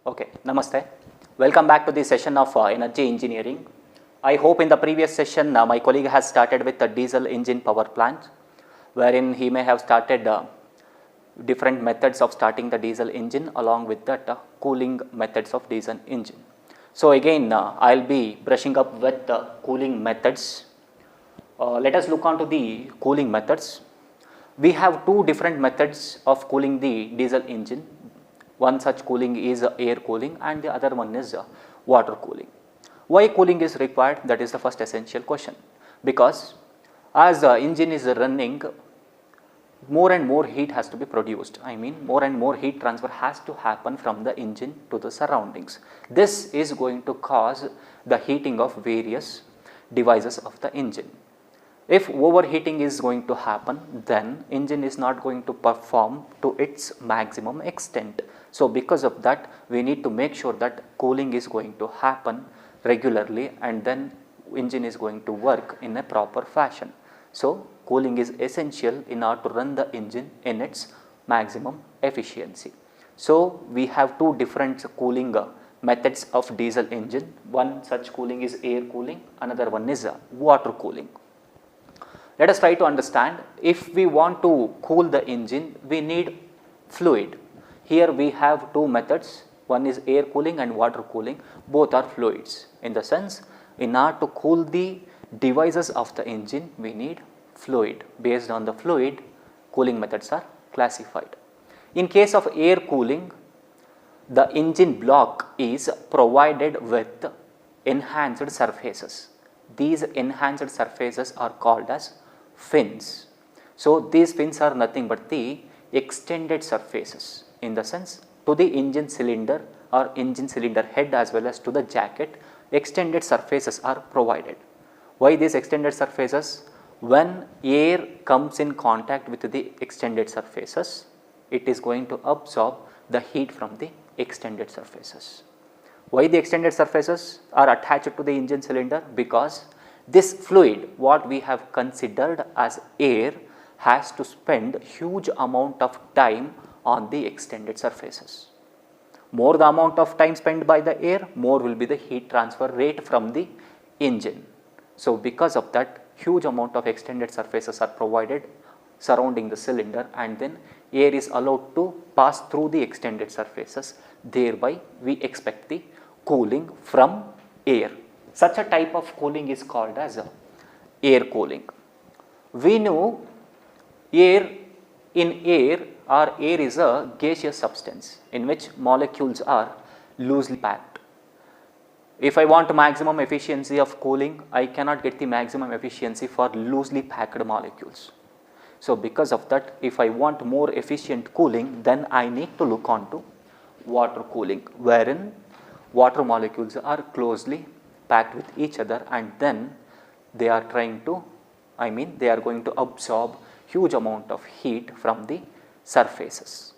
Okay, Namaste. Welcome back to the session of energy engineering. I hope in the previous session my colleague has started with the diesel engine power plant, wherein he may have started different methods of starting the diesel engine along with that cooling methods of diesel engine. So again I will be brushing up with the cooling methods. Let us look on to the cooling methods. We have two different methods of cooling the diesel engine. One such cooling is air cooling and the other one is water cooling. Why cooling is required? That is the first essential question. Because as the engine is running, more and more heat has to be produced. I mean, more and more heat transfer has to happen from the engine to the surroundings. This is going to cause the heating of various devices of the engine. If overheating is going to happen, then engine is not going to perform to its maximum extent. So because of that, we need to make sure that cooling is going to happen regularly and then engine is going to work in a proper fashion. So cooling is essential in order to run the engine in its maximum efficiency. So we have two different cooling methods of diesel engine. One such cooling is air cooling, another one is water cooling. Let us try to understand. If we want to cool the engine, we need fluid. Here we have two methods, one is air cooling and water cooling, both are fluids. In the sense, in order to cool the devices of the engine, we need fluid. Based on the fluid, cooling methods are classified. In case of air cooling, the engine block is provided with enhanced surfaces. These enhanced surfaces are called as fins. So these fins are nothing but the extended surfaces, in the sense to the engine cylinder or engine cylinder head as well as to the jacket, extended surfaces are provided. Why these extended surfaces? When air comes in contact with the extended surfaces, it is going to absorb the heat from the extended surfaces. Why the extended surfaces are attached to the engine cylinder? Because this fluid, what we have considered as air, has to spend huge amount of time on the extended surfaces. More the amount of time spent by the air, more will be the heat transfer rate from the engine. So because of that, huge amount of extended surfaces are provided surrounding the cylinder and then air is allowed to pass through the extended surfaces. Thereby we expect the cooling from air. Such a type of cooling is called as air cooling. We know air is a gaseous substance in which molecules are loosely packed. If I want maximum efficiency of cooling, I cannot get the maximum efficiency for loosely packed molecules. So because of that, if I want more efficient cooling, then I need to look on to water cooling, wherein water molecules are closely packed with each other and then they are going to absorb huge amount of heat from the surfaces.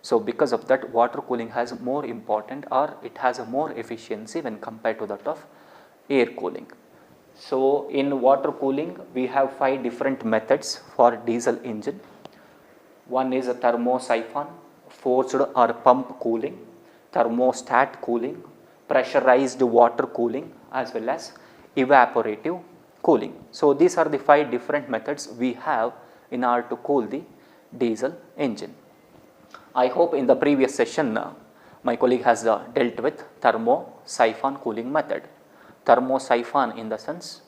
So because of that, water cooling has more important, or it has a more efficiency when compared to that of air cooling. So in water cooling, we have 5 different methods for diesel engine. One is a thermosiphon, forced or pump cooling, thermostat cooling, pressurized water cooling, as well as evaporative cooling. So these are the 5 different methods we have in order to cool the diesel engine. I hope in the previous session my colleague has dealt with thermosiphon cooling method. Thermosiphon, in the sense,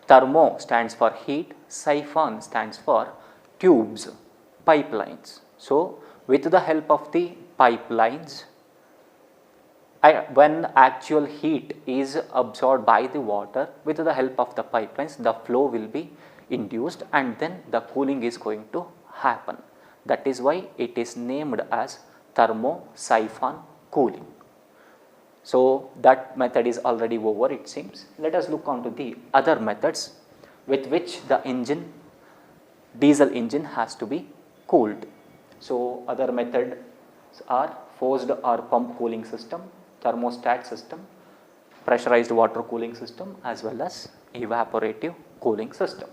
thermo stands for heat, siphon stands for tubes, pipelines. So with the help of the pipelines, when actual heat is absorbed by the water, with the help of the pipelines, the flow will be induced and then the cooling is going to happen. That is why it is named as thermosiphon cooling. So that method is already over, it seems. Let us look on to the other methods with which the diesel engine has to be cooled. So other methods are forced or pump cooling system, thermostat system, pressurized water cooling system, as well as evaporative cooling system.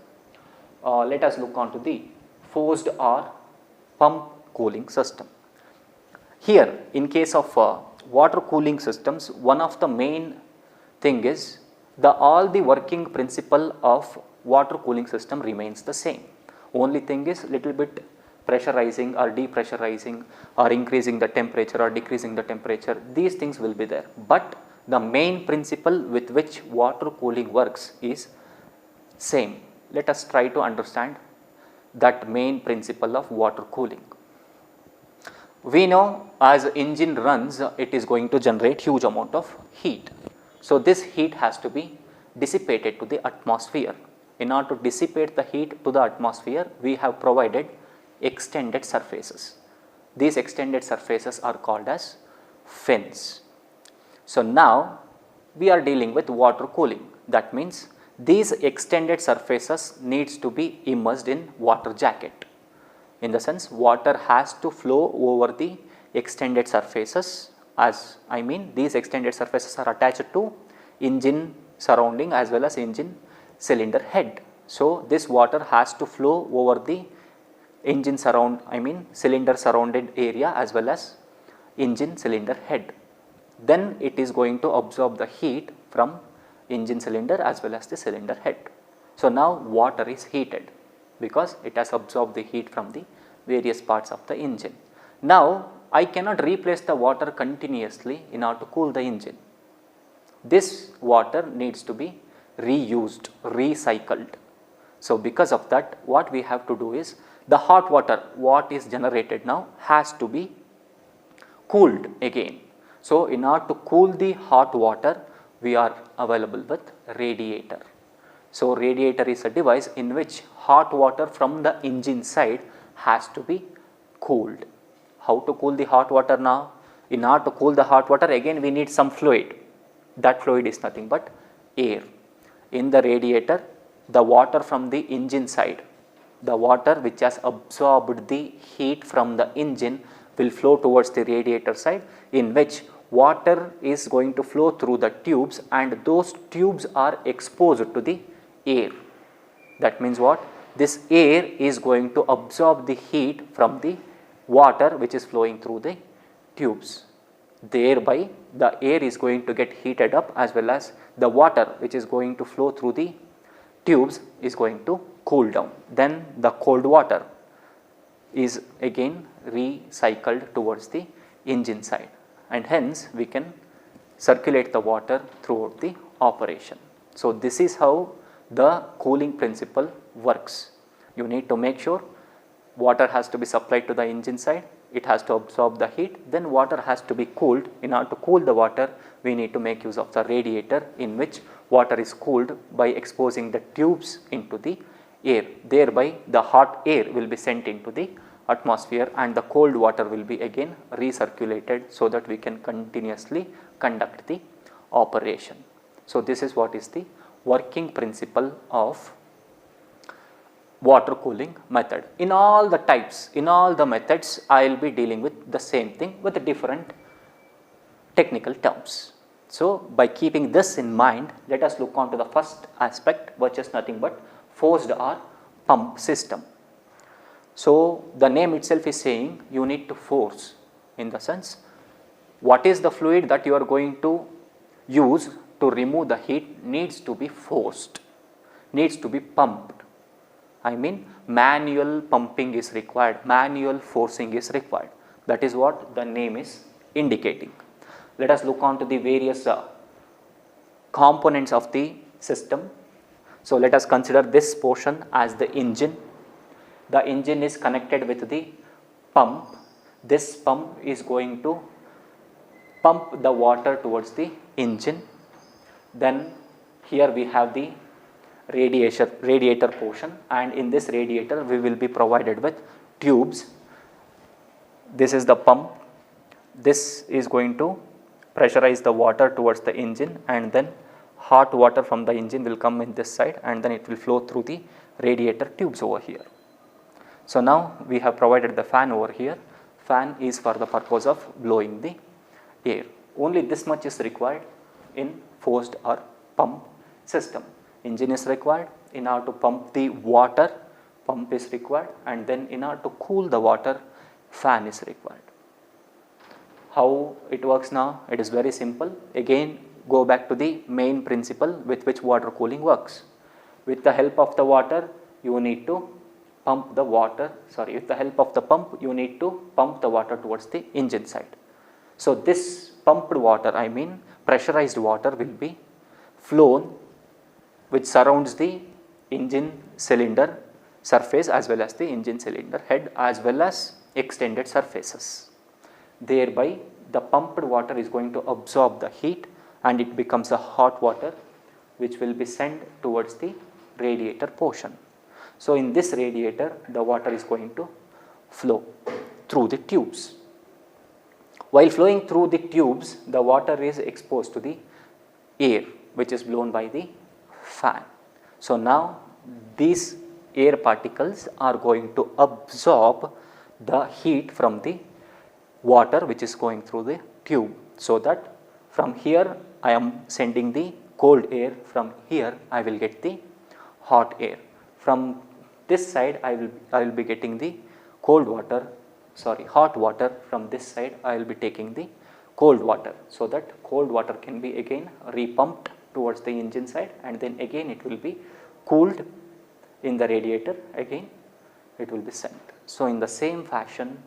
Let us look on to the forced or pump cooling system. Here in case of water cooling systems, one of the main thing is all the working principle of water cooling system remains the same. Only thing is little bit pressurizing or depressurizing or increasing the temperature or decreasing the temperature, these things will be there. But the main principle with which water cooling works is same. Let us try to understand that main principle of water cooling. We know as engine runs, it is going to generate huge amount of heat. So, this heat has to be dissipated to the atmosphere. In order to dissipate the heat to the atmosphere, we have provided extended surfaces. These extended surfaces are called as fins. So, now we are dealing with water cooling. That means these extended surfaces needs to be immersed in water jacket. In the sense, water has to flow over the extended surfaces, as I mean these extended surfaces are attached to engine surrounding as well as engine cylinder head. So, this water has to flow over the engine cylinder surrounded area as well as engine cylinder head. Then it is going to absorb the heat from engine cylinder as well as the cylinder head. So, now water is heated because it has absorbed the heat from the various parts of the engine. Now, I cannot replace the water continuously in order to cool the engine. This water needs to be reused, recycled. So, because of that, what we have to do is the hot water what is generated now has to be cooled again. So, in order to cool the hot water, we are available with radiator. So, radiator is a device in which hot water from the engine side has to be cooled. How to cool the hot water now? In order to cool the hot water, again we need some fluid. That fluid is nothing but air. In the radiator, the water from the engine side, the water which has absorbed the heat from the engine will flow towards the radiator side, in which water is going to flow through the tubes, and those tubes are exposed to the air. That means what? This air is going to absorb the heat from the water which is flowing through the tubes. Thereby, the air is going to get heated up, as well as the water which is going to flow through the tubes is going to cool down. Then the cold water is again recycled towards the engine side, and hence we can circulate the water throughout the operation. So, this is how the cooling principle works. You need to make sure water has to be supplied to the engine side, it has to absorb the heat, then water has to be cooled. In order to cool the water, we need to make use of the radiator, in which water is cooled by exposing the tubes into the air. Thereby, the hot air will be sent into the atmosphere and the cold water will be again recirculated, so that we can continuously conduct the operation. So, this is what is the working principle of water cooling method. In all the types, in all the methods, I will be dealing with the same thing with different technical terms. So, by keeping this in mind, let us look on to the first aspect, which is nothing but forced or pump system. So, the name itself is saying you need to force, in the sense what is the fluid that you are going to use to remove the heat needs to be forced, needs to be pumped. I mean manual pumping is required, manual forcing is required. That is what the name is indicating. Let us look on to the various components of the system. So, let us consider this portion as the engine. The engine is connected with the pump. This pump is going to pump the water towards the engine. Then here we have the radiator portion, and in this radiator we will be provided with tubes. This is the pump. This is going to pressurize the water towards the engine, and then hot water from the engine will come in this side, and then it will flow through the radiator tubes over here. So, now we have provided the fan over here. Fan is for the purpose of blowing the air. Only this much is required in forced or pump system. Engine is required. In order to pump the water, pump is required, and then in order to cool the water, fan is required. How it works now? It is very simple. Again, go back to the main principle with which water cooling works. With the help of the water, you need to pump the water, with the help of the pump, you need to pump the water towards the engine side. So, this pumped water, I mean pressurized water, will be flown, which surrounds the engine cylinder surface as well as the engine cylinder head as well as extended surfaces. Thereby, the pumped water is going to absorb the heat and it becomes a hot water which will be sent towards the radiator portion. So, in this radiator, the water is going to flow through the tubes. While flowing through the tubes, the water is exposed to the air which is blown by the fan. So, now these air particles are going to absorb the heat from the water which is going through the tube. So, that from here I am sending the cold air, from here I will get the hot air. From this side I will be getting the hot water, from this side I will be taking the cold water. So, that cold water can be again repumped towards the engine side and then again it will be cooled in the radiator, again it will be sent. So, in the same fashion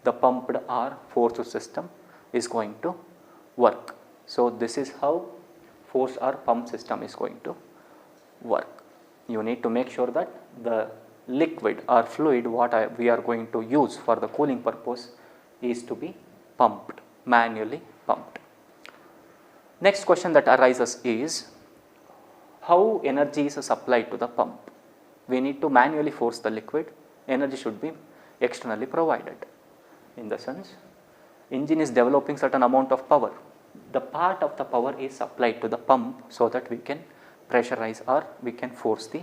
the pumped or forced system is going to work. So, this is how forced or pump system is going to work. You need to make sure that the liquid or fluid what we are going to use for the cooling purpose is to be pumped, manually pumped. Next question that arises is how energy is supplied to the pump. We need to manually force the liquid, energy should be externally provided. In the sense, engine is developing certain amount of power. The part of the power is supplied to the pump so that we can pressurize or we can force the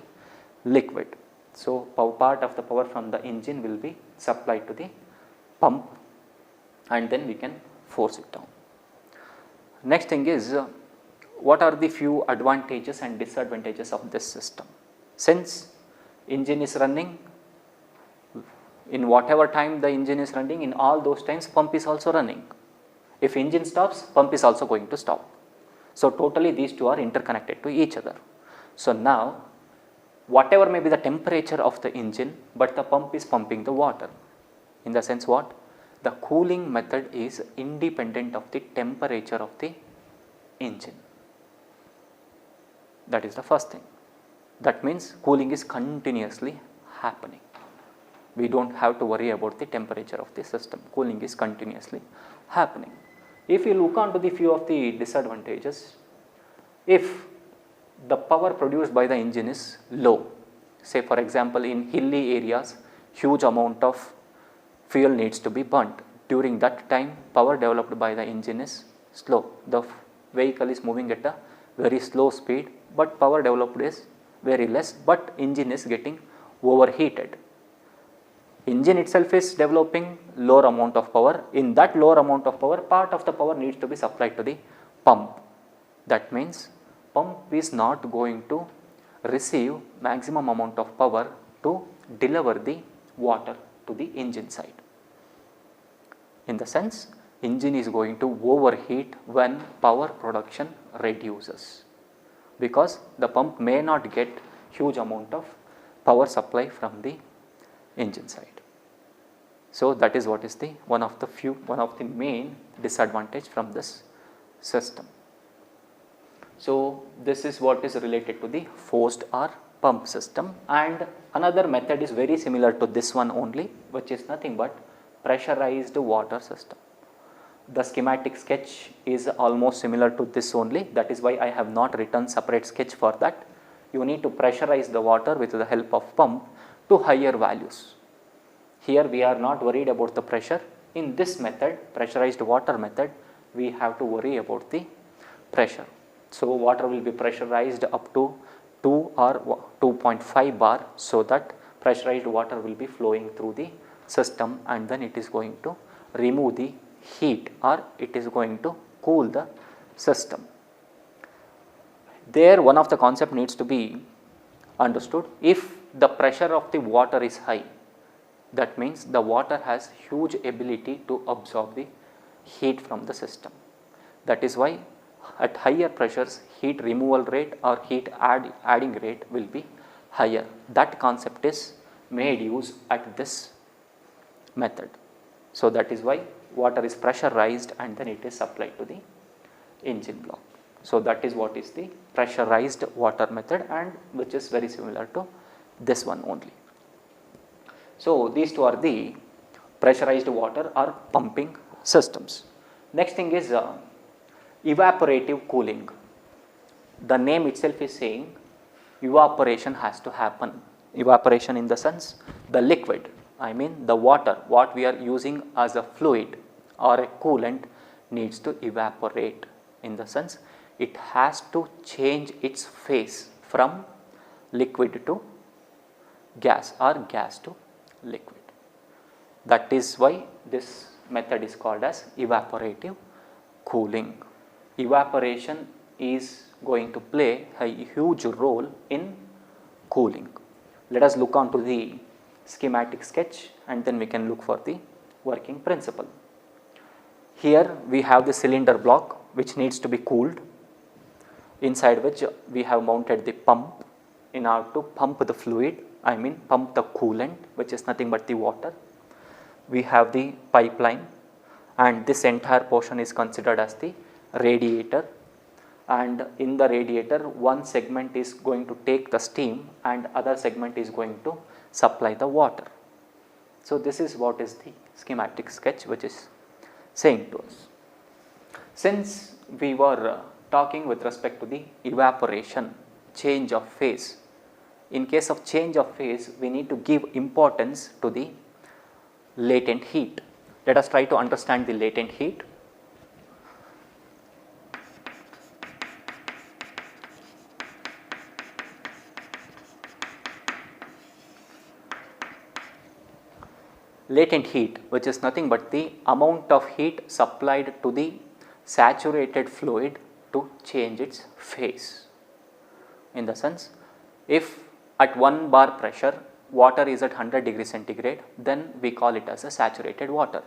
liquid. So, part of the power from the engine will be supplied to the pump and then we can force it down. Next thing is what are the few advantages and disadvantages of this system. Since engine is running, in whatever time the engine is running, in all those times pump is also running. If engine stops, pump is also going to stop. So, totally these two are interconnected to each other. So, now whatever may be the temperature of the engine, but the pump is pumping the water. In the sense what? The cooling method is independent of the temperature of the engine. That is the first thing. That means cooling is continuously happening. We do not have to worry about the temperature of the system. Cooling is continuously happening. If you look on to the few of the disadvantages, if the power produced by the engine is low, say for example in hilly areas, huge amount of fuel needs to be burnt. During that time, power developed by the engine is slow. The vehicle is moving at a very slow speed, but power developed is very less, but engine is getting overheated. Engine itself is developing lower amount of power. In that lower amount of power, part of the power needs to be supplied to the pump. That means pump is not going to receive maximum amount of power to deliver the water to the engine side. In the sense, engine is going to overheat when power production reduces, because the pump may not get huge amount of power supply from the engine side. So, that is what is the one of the main disadvantage from this system. So, this is what is related to the forced or pump system, and another method is very similar to this one only, which is nothing but pressurized water system. The schematic sketch is almost similar to this only, that is why I have not written separate sketch for that. You need to pressurize the water with the help of pump to higher values. Here we are not worried about the pressure. In this method, pressurized water method, we have to worry about the pressure. So, water will be pressurized up to 2 or 2.5 bar, so that pressurized water will be flowing through the system and then it is going to remove the heat or it is going to cool the system. There one of the concept needs to be understood. If the pressure of the water is high, That means the water has huge ability to absorb the heat from the system. That is why at higher pressures heat removal rate or heat adding rate will be higher. That concept is made use at this method. So, that is why water is pressurized and then it is supplied to the engine block. So, that is what is the pressurized water method, and which is very similar to this one only. So, these two are the pressurized water or pumping systems. Next thing is evaporative cooling. The name itself is saying evaporation has to happen. Evaporation in the sense the liquid, I mean the water what we are using as a fluid or a coolant needs to evaporate, in the sense it has to change its phase from liquid to gas or gas to liquid. That is why this method is called as evaporative cooling. Evaporation is going to play a huge role in cooling. Let us look on to the schematic sketch and then we can look for the working principle. Here we have the cylinder block which needs to be cooled, inside which we have mounted the pump in order to pump the fluid, I mean pump the coolant, which is nothing but the water. We have the pipeline, and this entire portion is considered as the radiator, and in the radiator one segment is going to take the steam and other segment is going to supply the water. So, this is what is the schematic sketch which is saying to us. Since we were talking with respect to the evaporation, change of phase, in case of change of phase we need to give importance to the latent heat. Let us try to understand the latent heat. Latent heat, which is nothing but the amount of heat supplied to the saturated fluid to change its phase. In the sense, if at 1 bar pressure water is at 100 degree centigrade, then we call it as a saturated water.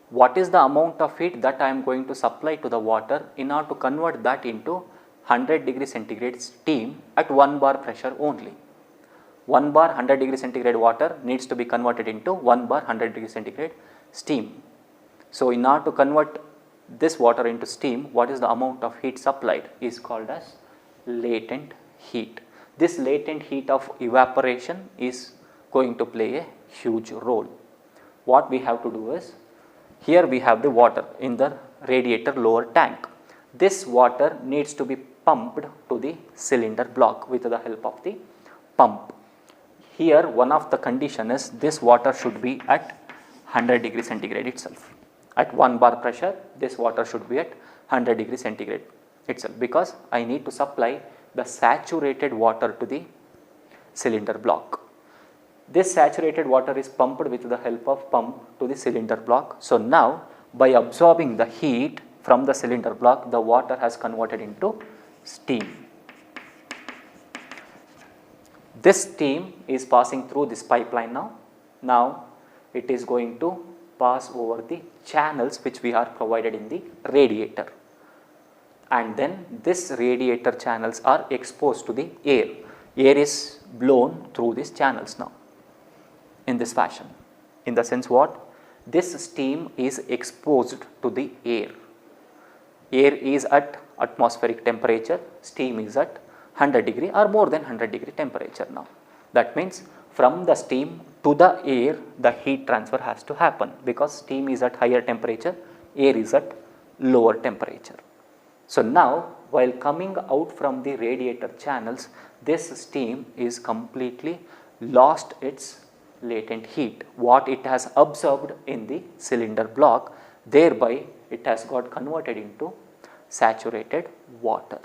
What is the amount of heat that I am going to supply to the water in order to convert that into 100 degree centigrade steam at 1 bar pressure only? 1 bar 100 degree centigrade water needs to be converted into 1 bar 100 degree centigrade steam. So, in order to convert this water into steam, what is the amount of heat supplied is called as latent heat. This latent heat of evaporation is going to play a huge role. What we have to do is, here we have the water in the radiator lower tank. This water needs to be pumped to the cylinder block with the help of the pump. Here one of the condition is this water should be at 100 degree centigrade itself. At 1 bar pressure this water should be at 100 degree centigrade itself, because I need to supply the saturated water to the cylinder block. This saturated water is pumped with the help of pump to the cylinder block. So, now by absorbing the heat from the cylinder block, the water has converted into steam. This steam is passing through this pipeline now. Now, it is going to pass over the channels which we are provided in the radiator, and then this radiator channels are exposed to the air. Air is blown through these channels now in this fashion. In the sense what? This steam is exposed to the air. Air is at atmospheric temperature, steam is at 100 degree or more than 100 degree temperature now. That means from the steam to the air the heat transfer has to happen, because steam is at higher temperature, air is at lower temperature. So, now while coming out from the radiator channels, this steam is completely lost its latent heat, what it has absorbed in the cylinder block, thereby it has got converted into saturated water.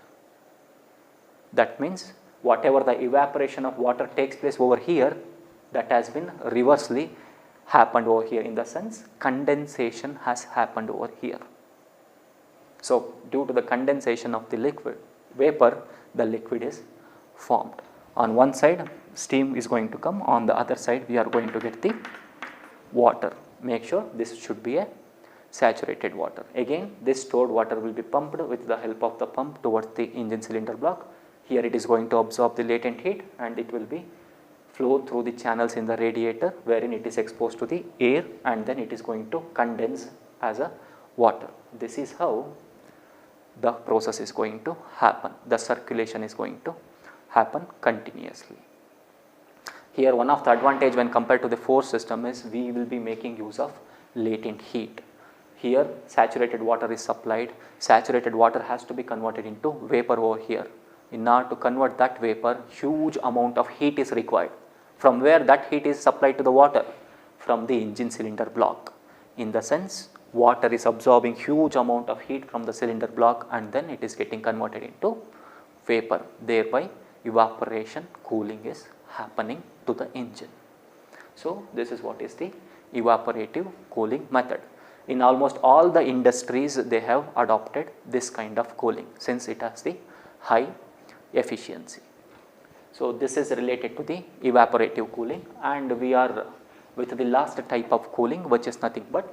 That means whatever the evaporation of water takes place over here, that has been reversely happened over here, in the sense condensation has happened over here. So, due to the condensation of the liquid vapor, the liquid is formed. On one side steam is going to come, on the other side we are going to get the water. Make sure this should be a saturated water. Again, this stored water will be pumped with the help of the pump towards the engine cylinder block. Here it is going to absorb the latent heat and it will be flow through the channels in the radiator, wherein it is exposed to the air and then it is going to condense as a water. This is how the process is going to happen. The circulation is going to happen continuously. Here one of the advantage when compared to the forced system is we will be making use of latent heat. Here saturated water is supplied, saturated water has to be converted into vapor over here. In order to convert that vapor, huge amount of heat is required. From where that heat is supplied to the water? From the engine cylinder block. In the sense, water is absorbing huge amount of heat from the cylinder block and then it is getting converted into vapor. Thereby evaporation, cooling is happening to the engine. So this is what is the evaporative cooling method. In almost all the industries they have adopted this kind of cooling since it has the high efficiency. So this is related to the evaporative cooling, and we are with the last type of cooling, which is nothing but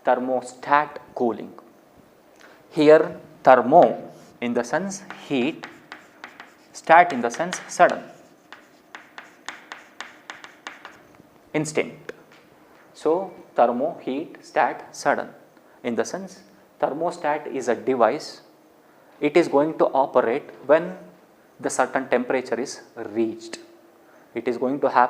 thermostat cooling. Here thermo in the sense heat, stat in the sense sudden, instant. So thermo, heat, stat, sudden. In the sense, thermostat is a device, it is going to operate when the certain temperature is reached. It is going to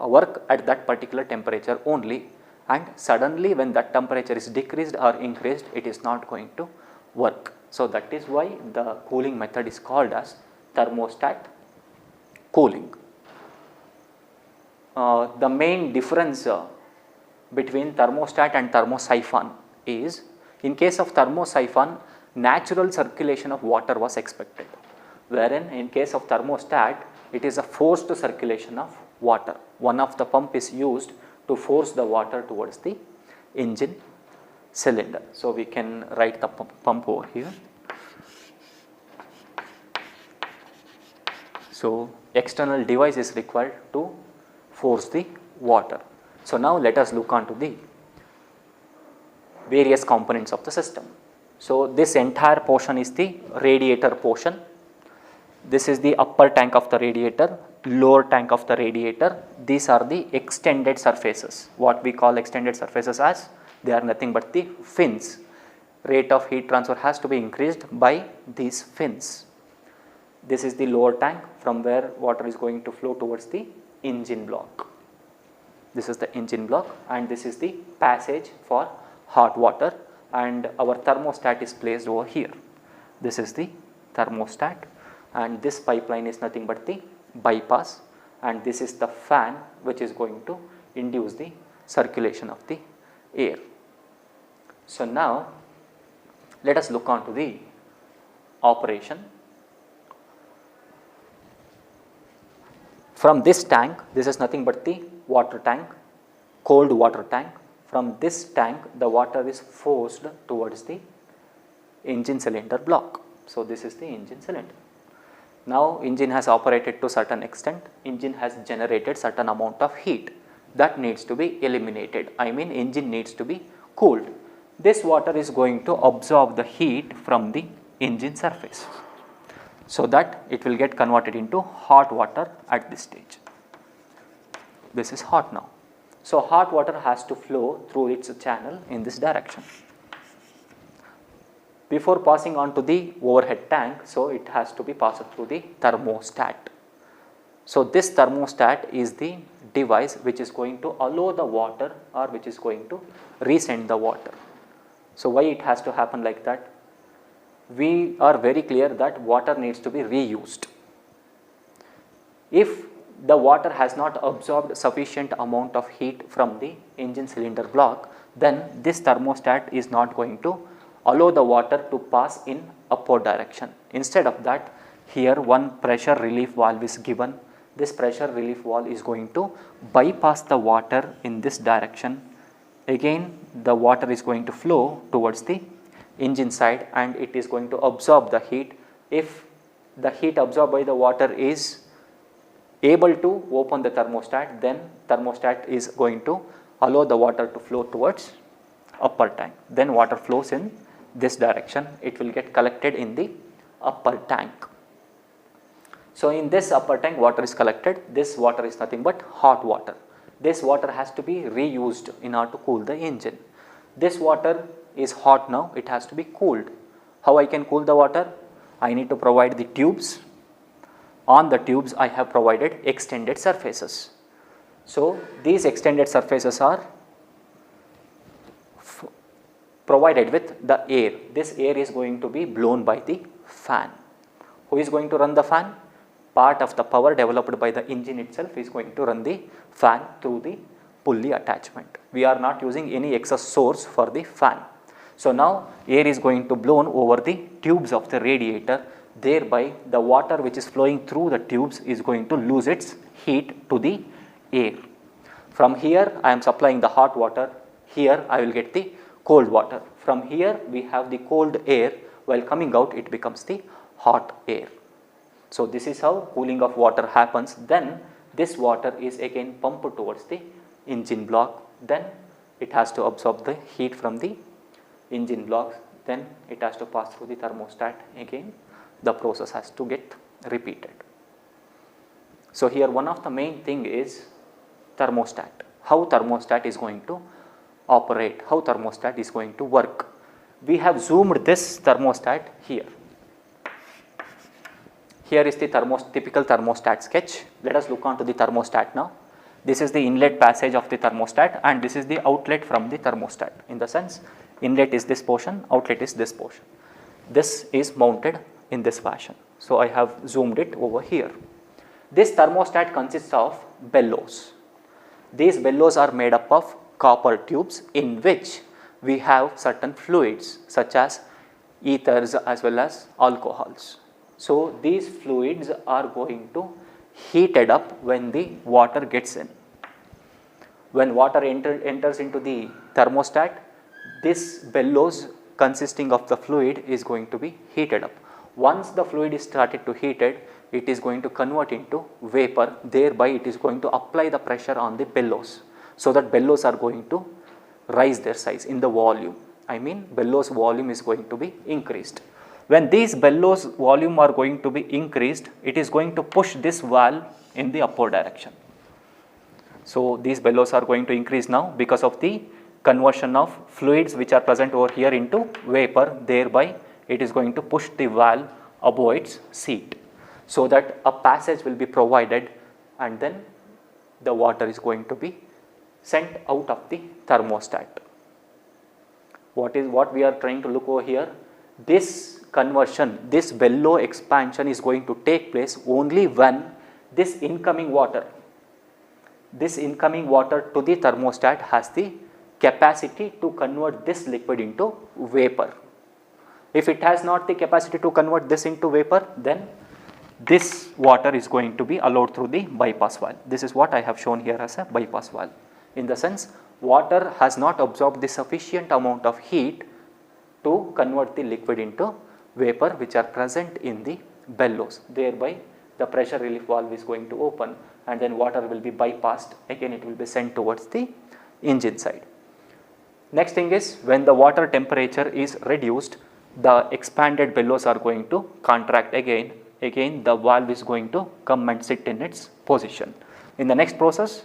work at that particular temperature only, and suddenly when that temperature is decreased or increased, it is not going to work. So that is why the cooling method is called as thermostat cooling. The main difference between thermostat and thermosiphon is, in case of thermosiphon, natural circulation of water was expected, wherein in case of thermostat it is a forced circulation of water. One of the pump is used to force the water towards the engine cylinder. So we can write the pump over here. So external device is required to force the water. So now let us look on to the various components of the system. So this entire portion is the radiator portion. This is the upper tank of the radiator, lower tank of the radiator. These are the extended surfaces. What we call extended surfaces as, they are nothing but the fins. Rate of heat transfer has to be increased by these fins. This is the lower tank from where water is going to flow towards the engine block. This is the engine block, and this is the passage for hot water, and our thermostat is placed over here. This is the thermostat, and this pipeline is nothing but the bypass, and this is the fan which is going to induce the circulation of the air. So now let us look on to the operation. From this tank, this is nothing but the water tank, cold water tank. From this tank the water is forced towards the engine cylinder block. So this is the engine cylinder. Now engine has operated to certain extent, engine has generated certain amount of heat that needs to be eliminated. I mean engine needs to be cooled. This water is going to absorb the heat from the engine surface, so that it will get converted into hot water at this stage. This is hot now. So hot water has to flow through its channel in this direction. Before passing on to the overhead tank, so it has to be passed through the thermostat. So this thermostat is the device which is going to allow the water, or which is going to resend the water. So why it has to happen like that? We are very clear that water needs to be reused. If the water has not absorbed sufficient amount of heat from the engine cylinder block, then this thermostat is not going to allow the water to pass in upward direction. Instead of that, here one pressure relief valve is given. This pressure relief valve is going to bypass the water in this direction. Again the water is going to flow towards the engine side, and it is going to absorb the heat. If the heat absorbed by the water is able to open the thermostat, then thermostat is going to allow the water to flow towards upper tank. Then water flows in this direction, it will get collected in the upper tank. So, in this upper tank water is collected, this water is nothing but hot water. This water has to be reused in order to cool the engine. This water is hot now, it has to be cooled. How I can cool the water? I need to provide the tubes. On the tubes I have provided extended surfaces. So, these extended surfaces are provided with the air. This air is going to be blown by the fan. Who is going to run the fan? Part of the power developed by the engine itself is going to run the fan through the pulley attachment. We are not using any excess source for the fan. So, now air is going to blown over the tubes of the radiator, thereby the water which is flowing through the tubes is going to lose its heat to the air. From here I am supplying the hot water, here I will get the cold water. From here we have the cold air, while coming out it becomes the hot air. So, this is how cooling of water happens. Then this water is again pumped towards the engine block, then it has to absorb the heat from the engine blocks, then it has to pass through the thermostat, again the process has to get repeated. So, here one of the main thing is thermostat, how thermostat is going to operate, how thermostat is going to work. We have zoomed this thermostat here. Here is the typical thermostat sketch. Let us look onto the thermostat now. This is the inlet passage of the thermostat and this is the outlet from the thermostat. In the sense, inlet is this portion, outlet is this portion. This is mounted in this fashion. So, I have zoomed it over here. This thermostat consists of bellows. These bellows are made up of copper tubes in which we have certain fluids such as ethers as well as alcohols. So, these fluids are going to heated up when the water gets in. When water enters into the thermostat, this bellows consisting of the fluid is going to be heated up. Once the fluid is started to heated, it is going to convert into vapor, thereby it is going to apply the pressure on the bellows. So, that bellows are going to rise their size in the volume. I mean bellows volume is going to be increased. When these bellows volume are going to be increased, it is going to push this valve in the upward direction. So, these bellows are going to increase now because of the conversion of fluids which are present over here into vapor, thereby it is going to push the valve above its seat, so that a passage will be provided and then the water is going to be sent out of the thermostat. What we are trying to look over here, this conversion, this bellow expansion is going to take place only when this incoming water to the thermostat has the capacity to convert this liquid into vapor. If it has not the capacity to convert this into vapor, then this water is going to be allowed through the bypass valve. This is what I have shown here as a bypass valve. In the sense, water has not absorbed the sufficient amount of heat to convert the liquid into vapor which are present in the bellows, thereby the pressure relief valve is going to open and then water will be bypassed, again it will be sent towards the engine side. Next thing is, when the water temperature is reduced, the expanded bellows are going to contract again the valve is going to come and sit in its position. In the next process,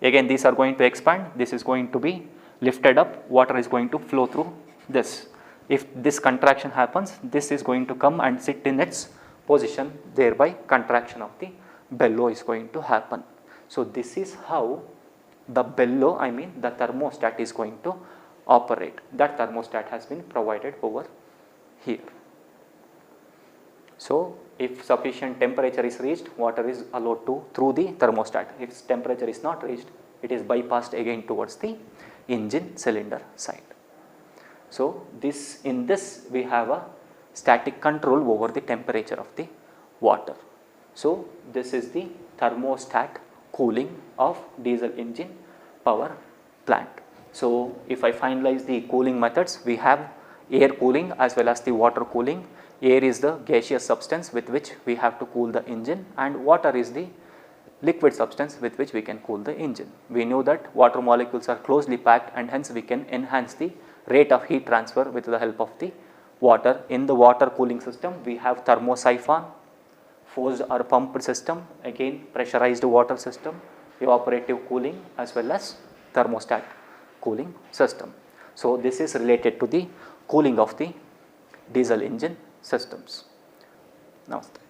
again these are going to expand, this is going to be lifted up, water is going to flow through this. If this contraction happens, this is going to come and sit in its position, thereby contraction of the bellow is going to happen. So, this is how the bellow, I mean the thermostat is going to operate. That thermostat has been provided over here. So, if sufficient temperature is reached, water is allowed to through the thermostat. If temperature is not reached, it is bypassed again towards the engine cylinder side. So, in this we have a static control over the temperature of the water. So, this is the thermostat cooling of diesel engine power plant. So, if I finalize the cooling methods, we have air cooling as well as the water cooling. Air is the gaseous substance with which we have to cool the engine, and water is the liquid substance with which we can cool the engine. We knew that water molecules are closely packed and hence we can enhance the rate of heat transfer with the help of the water. In the water cooling system, we have thermosiphon, forced or pumped system, again pressurized water system, evaporative cooling as well as thermostat cooling system. So, this is related to the cooling of the diesel engine systems. Namaste.